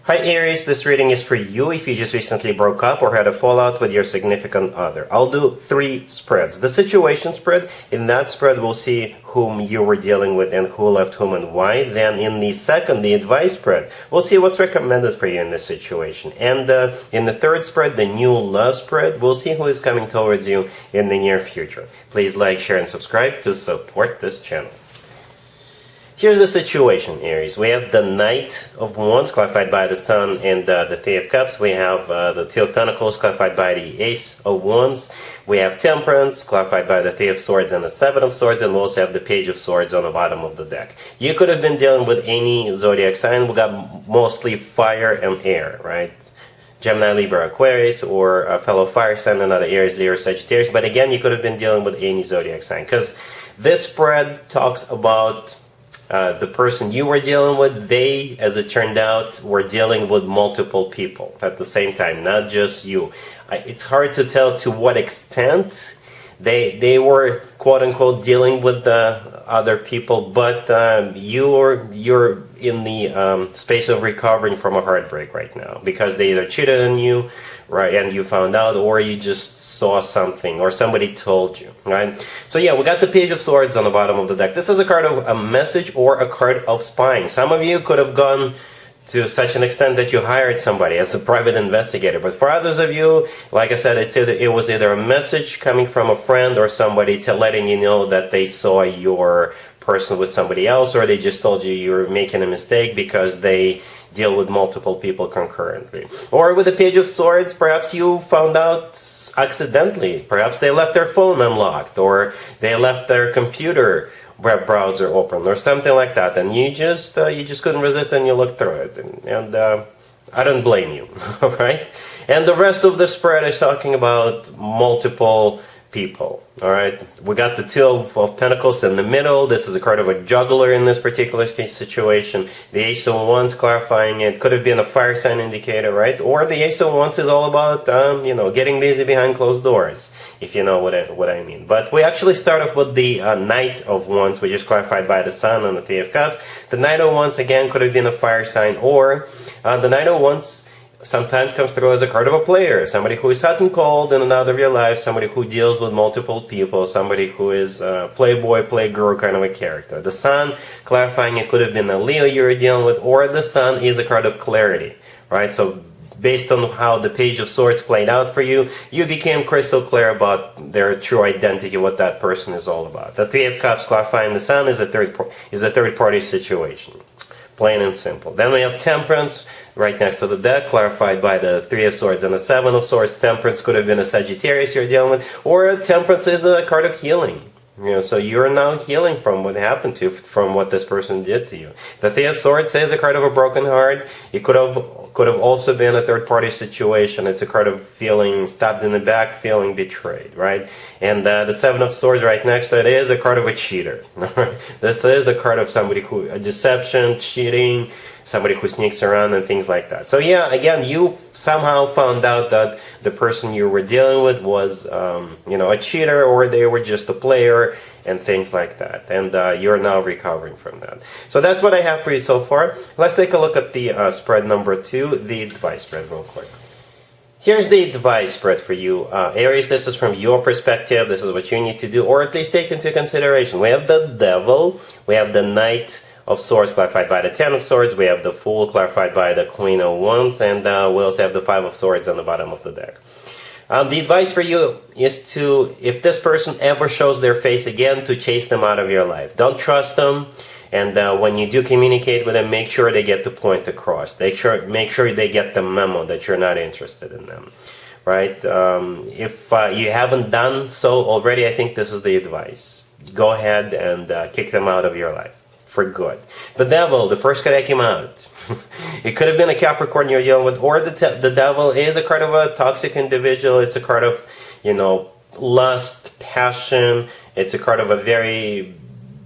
Hi Aries, this reading is for you if you just recently broke up or had a fallout with your significant other. I'll do 3 spreads. The situation spread, in that spread we'll see whom you were dealing with and who left whom and why. Then in the second, the advice spread, we'll see what's recommended for you in this situation. And in the third spread, the new love spread, we'll see who is coming towards you in the near future. Please like, share, and subscribe to support this channel. Here's the situation, Aries. We have the Knight of Wands, clarified by the Sun, and the Three of Cups. We have the Two of Pentacles, clarified by the Ace of Wands. We have Temperance, clarified by the Three of Swords and the Seven of Swords, and we also have the Page of Swords on the bottom of the deck. You could have been dealing with any zodiac sign. We got mostly fire and air, right? Gemini, Libra, Aquarius, or a fellow fire sign, another Aries, Leo, Sagittarius. But again, you could have been dealing with any zodiac sign, because this spread talks about the person you were dealing with. They, as it turned out, were dealing with multiple people at the same time, not just you. It's hard to tell to what extent they were quote-unquote dealing with the other people, but you're in the space of recovering from a heartbreak right now, because they either cheated on you, right, and you found out, or you just saw something, or somebody told you, right? So yeah, we got the Page of Swords on the bottom of the deck. This is a card of a message or a card of spying. Some of you could have gone to such an extent that you hired somebody as a private investigator. But for others of you, like I said, it was either a message coming from a friend or somebody letting you know that they saw your person with somebody else, or they just told you were making a mistake because they deal with multiple people concurrently. Or with the Page of Swords, perhaps you found out accidentally. Perhaps they left their phone unlocked, or they left their computer web browser open, or something like that, and you just couldn't resist and you looked through it, and I don't blame you. All right. And the rest of the spread is talking about multiple people. All right, we got the Two of Pentacles in the middle. This is a card of a juggler in this particular case situation. The Ace of Wands, clarifying it, could have been a fire sign indicator, right? Or the Ace of Wands is all about getting busy behind closed doors, if you know what I mean. But we actually start off with the Knight of Wands, which is clarified by the Sun and the Three of Cups. The Knight of Wands again could have been a fire sign, or the Knight of Wands sometimes comes through as a card of a player, somebody who is hot and cold in and out of your life, somebody who deals with multiple people, somebody who is playboy, playgirl kind of a character. The Sun, clarifying it, could have been a Leo you were dealing with, or the Sun is a card of clarity, right? So based on how the Page of Swords played out for you, you became crystal clear about their true identity, what that person is all about. The Three of Cups, clarifying the Sun, is a third party situation. Plain and simple. Then we have Temperance right next to the deck, clarified by the Three of Swords and the Seven of Swords. Temperance could have been a Sagittarius you're dealing with, or Temperance is a card of healing. So you're now healing from what happened to you, from what this person did to you. The Three of Swords is a card of a broken heart. It could have also been a third-party situation. It's a card of feeling stabbed in the back, feeling betrayed, right? And the Seven of Swords right next to it is a card of a cheater. This is a card of somebody who, a deception, cheating, somebody who sneaks around and things like that. So yeah, again, you somehow found out that the person you were dealing with was, a cheater, or they were just a player and things like that. And you're now recovering from that. So that's what I have for you so far. Let's take a look at the spread number 2, the advice spread, real quick. Here's the advice spread for you, Aries. This is from your perspective. This is what you need to do, or at least take into consideration. We have the Devil, we have the Knight of Swords, clarified by the Ten of Swords, we have the Fool, clarified by the Queen of Wands, and we also have the Five of Swords on the bottom of the deck. The advice for you is to, if this person ever shows their face again, to chase them out of your life. Don't trust them, and when you do communicate with them, make sure they get the point across. Make sure they get the memo that you're not interested in them, right? If you haven't done so already, I think this is the advice. Go ahead and kick them out of your life for good. The Devil, the first card that came out. It could have been a Capricorn you're dealing with, or the Devil is a card of a toxic individual. It's a card of, lust, passion. It's a card of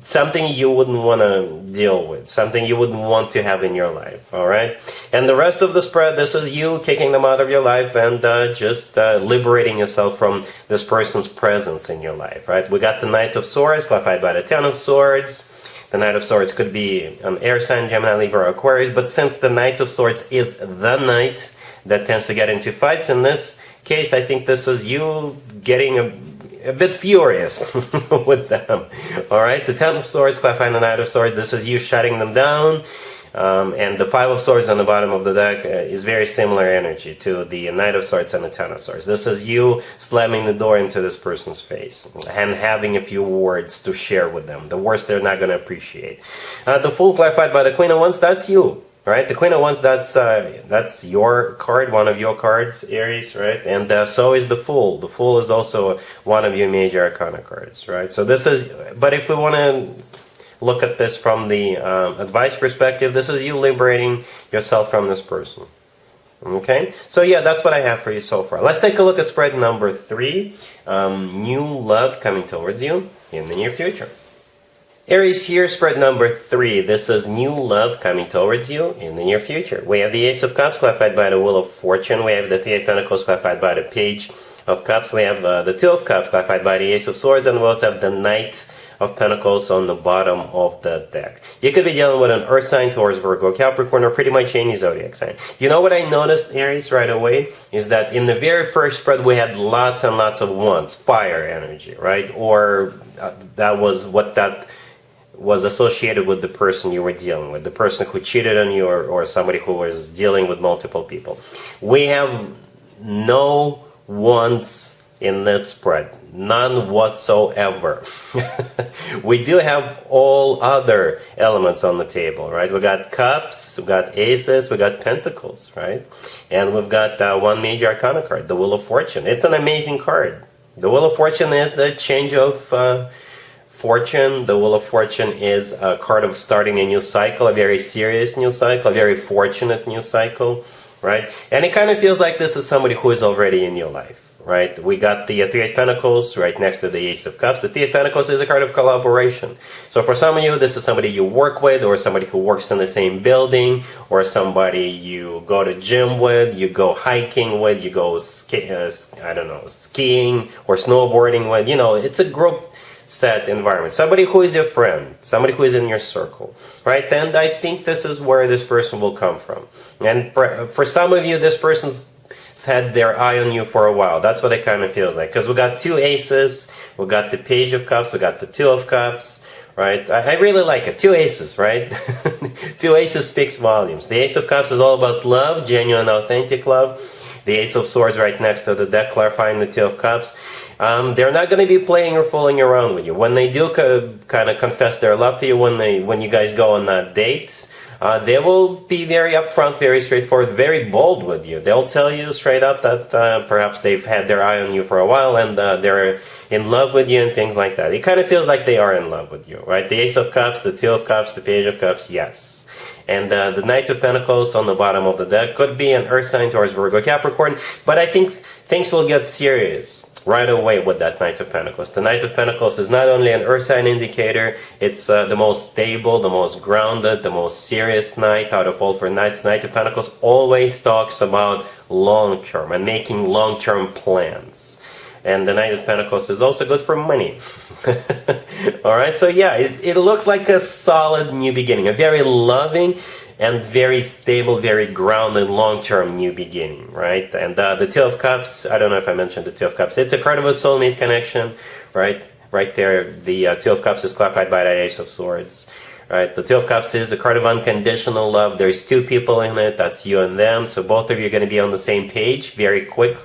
something you wouldn't want to deal with, something you wouldn't want to have in your life, all right? And the rest of the spread, this is you kicking them out of your life and just liberating yourself from this person's presence in your life, right? We got the Knight of Swords, clarified by the Ten of Swords. The Knight of Swords could be an air sign, Gemini, Libra, or Aquarius, but since the Knight of Swords is the knight that tends to get into fights, in this case, I think this is you getting a bit furious with them. Alright, the Ten of Swords, clarifying the Knight of Swords, this is you shutting them down. And the Five of Swords on the bottom of the deck is very similar energy to the Knight of Swords and the Ten of Swords. This is you slamming the door into this person's face and having a few words to share with them. The worst they're not going to appreciate. The Fool, clarified by the Queen of Wands, that's you. Right, the Queen of Wands, that's your card, one of your cards, Aries, right? And so is the Fool. The Fool is also one of your major arcana cards, right? So this is, but if we want to look at this from the advice perspective, this is you liberating yourself from this person. Okay, so yeah, that's what I have for you so far. Let's take a look at spread number 3. New love coming towards you in the near future. Aries, here, spread number 3. This is new love coming towards you in the near future. We have the Ace of Cups, clarified by the Wheel of Fortune. We have the Three of Pentacles, clarified by the Page of Cups. We have the Two of Cups, clarified by the Ace of Swords. And we also have the Knight of Pentacles on the bottom of the deck. You could be dealing with an Earth sign, Taurus, Virgo, Capricorn, or pretty much any zodiac sign. You know what I noticed, Aries, right away? Is that in the very first spread, we had lots and lots of wands, fire energy, right? Or that was what that was associated with the person you were dealing with, the person who cheated on you, or somebody who was dealing with multiple people. We have no wands in this spread, none whatsoever. We do have all other elements on the table, right? We got cups, we got aces, we got pentacles, right? And we've got one major arcana card, the Wheel of Fortune. It's an amazing card. The Wheel of Fortune is a change of fortune. The Wheel of Fortune is a card of starting a new cycle, a very serious new cycle, a very fortunate new cycle, right? And it kind of feels like this is somebody who is already in your life, right? We got the Three of Pentacles right next to the Ace of Cups. The Three of Pentacles is a card of collaboration. So for some of you, this is somebody you work with, or somebody who works in the same building, or somebody you go to gym with, you go hiking with, you go skiing or snowboarding with. You know, it's a group set environment. Somebody who is your friend, somebody who is in your circle, right? And I think this is where this person will come from. And for some of you, this person's had their eye on you for a while. That's what it kind of feels like. Because we got two aces, we got the Page of Cups, we got the Two of Cups, right? I really like it. Two aces, right? Two aces speaks volumes. The Ace of Cups is all about love, genuine, authentic love. The Ace of Swords right next to the deck, clarifying the Two of Cups. They're not going to be playing or fooling around with you. When they do kind of confess their love to you, when you guys go on dates, they will be very upfront, very straightforward, very bold with you. They'll tell you straight up that perhaps they've had their eye on you for a while and they're in love with you and things like that. It kind of feels like they are in love with you, right? The Ace of Cups, the Two of Cups, the Page of Cups, yes. And the Knight of Pentacles on the bottom of the deck could be an Earth sign, Taurus, Virgo, Capricorn, but I think things will get serious right away with that Knight of Pentacles. The Knight of Pentacles is not only an Earth sign indicator, it's the most stable, the most grounded, the most serious Knight out of all 4 Knights. Knight of Pentacles always talks about long-term and making long-term plans. And the Knight of Pentacles is also good for money. Alright, so yeah, it looks like a solid new beginning, a very loving and very stable, very grounded, long-term new beginning, right? And the Two of Cups, I don't know if I mentioned the Two of Cups. It's a card of a soulmate connection, right? Right there, the Two of Cups is clarified by the Ace of Swords, right? The Two of Cups is a card of unconditional love. There's 2 people in it, that's you and them. So both of you are going to be on the same page very quick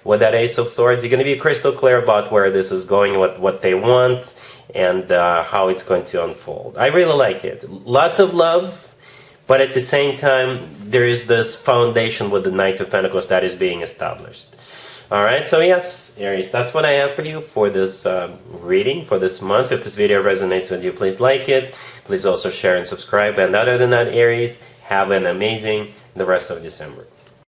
with that Ace of Swords. You're going to be crystal clear about where this is going, what they want, and how it's going to unfold. I really like it. Lots of love. But at the same time, there is this foundation with the Knight of Pentacles that is being established. Alright, so yes, Aries, that's what I have for you for this reading for this month. If this video resonates with you, please like it. Please also share and subscribe. And other than that, Aries, have an amazing the rest of December.